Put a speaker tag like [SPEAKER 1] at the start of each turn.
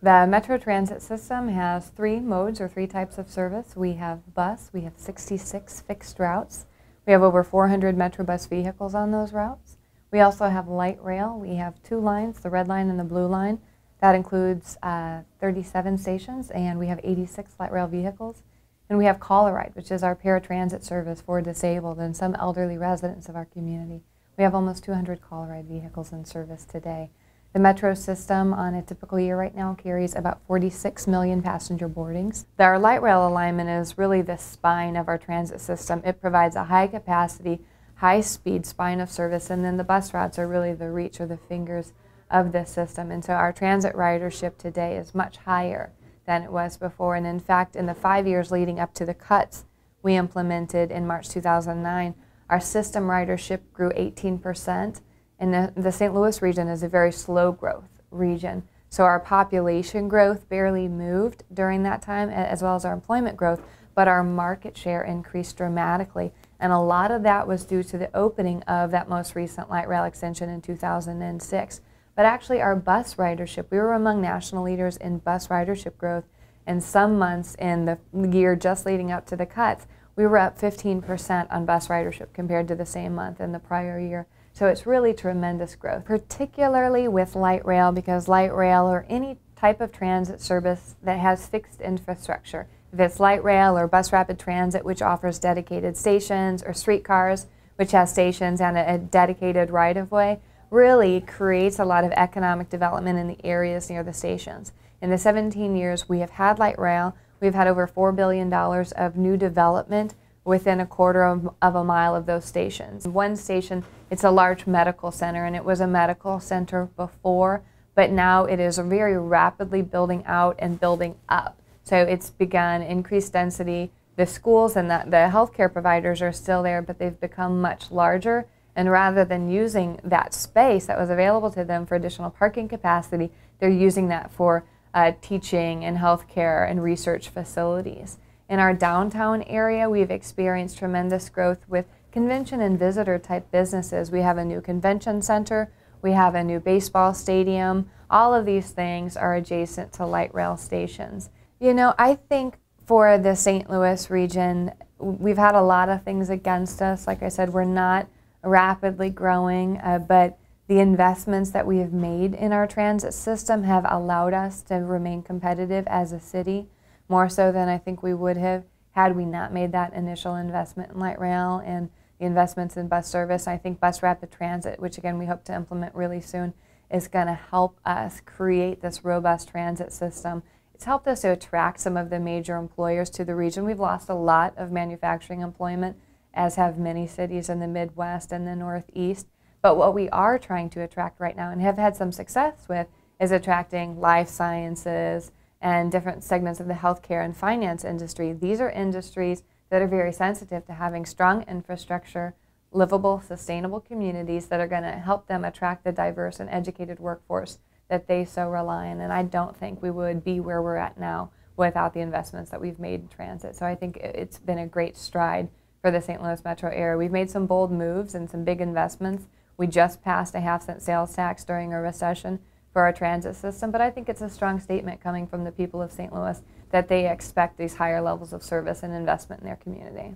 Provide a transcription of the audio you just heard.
[SPEAKER 1] The Metro Transit system has three modes or three types of service. We have bus, we have 66 fixed routes. We have over 400 Metro bus vehicles on those routes. We also have light rail. We have two lines, the red line and the blue line. That includes 37 stations, and we have 86 light rail vehicles. And we have Call-A-Ride, which is our paratransit service for disabled and some elderly residents of our community. We have almost 200 Call-A-Ride vehicles in service today. The Metro system on a typical year right now carries about 46 million passenger boardings. Our light rail alignment is really the spine of our transit system. It provides a high capacity, high speed spine of service, and then the bus routes are really the reach or the fingers of this system. And so our transit ridership today is much higher than it was before. And in fact, in the 5 years leading up to the cuts we implemented in March 2009, our system ridership grew 18%. And the St. Louis region is a very slow growth region. So our population growth barely moved during that time, as well as our employment growth, but our market share increased dramatically. And a lot of that was due to the opening of that most recent light rail extension in 2006. But actually our bus ridership, we were among national leaders in bus ridership growth. And some months in the year just leading up to the cuts, we were up 15% on bus ridership compared to the same month in the prior year. So it's really tremendous growth, particularly with light rail, because light rail or any type of transit service that has fixed infrastructure, if it's light rail or bus rapid transit, which offers dedicated stations, or streetcars, which has stations and a dedicated right-of-way, really creates a lot of economic development in the areas near the stations. In the 17 years we have had light rail, we've had over $4 billion of new development within a quarter of a mile of those stations. One station, it's a large medical center, and it was a medical center before, but now it is very rapidly building out and building up. So it's begun increased density. The schools and the healthcare providers are still there, but they've become much larger, and rather than using that space that was available to them for additional parking capacity, they're using that for teaching and healthcare and research facilities. In our downtown area, we've experienced tremendous growth with convention and visitor type businesses. We have a new convention center, we have a new baseball stadium. All of these things are adjacent to light rail stations. You know, I think for the St. Louis region, we've had a lot of things against us. Like I said, we're not rapidly growing, but the investments that we have made in our transit system have allowed us to remain competitive as a city, more so than I think we would have had we not made that initial investment in light rail and the investments in bus service. I think bus rapid transit, which again we hope to implement really soon, is going to help us create this robust transit system. It's helped us to attract some of the major employers to the region. We've lost a lot of manufacturing employment, as have many cities in the Midwest and the Northeast. But what we are trying to attract right now and have had some success with is attracting life sciences and different segments of the healthcare and finance industry. These are industries that are very sensitive to having strong infrastructure, livable, sustainable communities that are going to help them attract the diverse and educated workforce that they so rely on. And I don't think we would be where we're at now without the investments that we've made in transit. So I think it's been a great stride for the St. Louis metro area. We've made some bold moves and some big investments. We just passed a half-cent sales tax during a recession for our transit system, but I think it's a strong statement coming from the people of St. Louis that they expect these higher levels of service and investment in their community.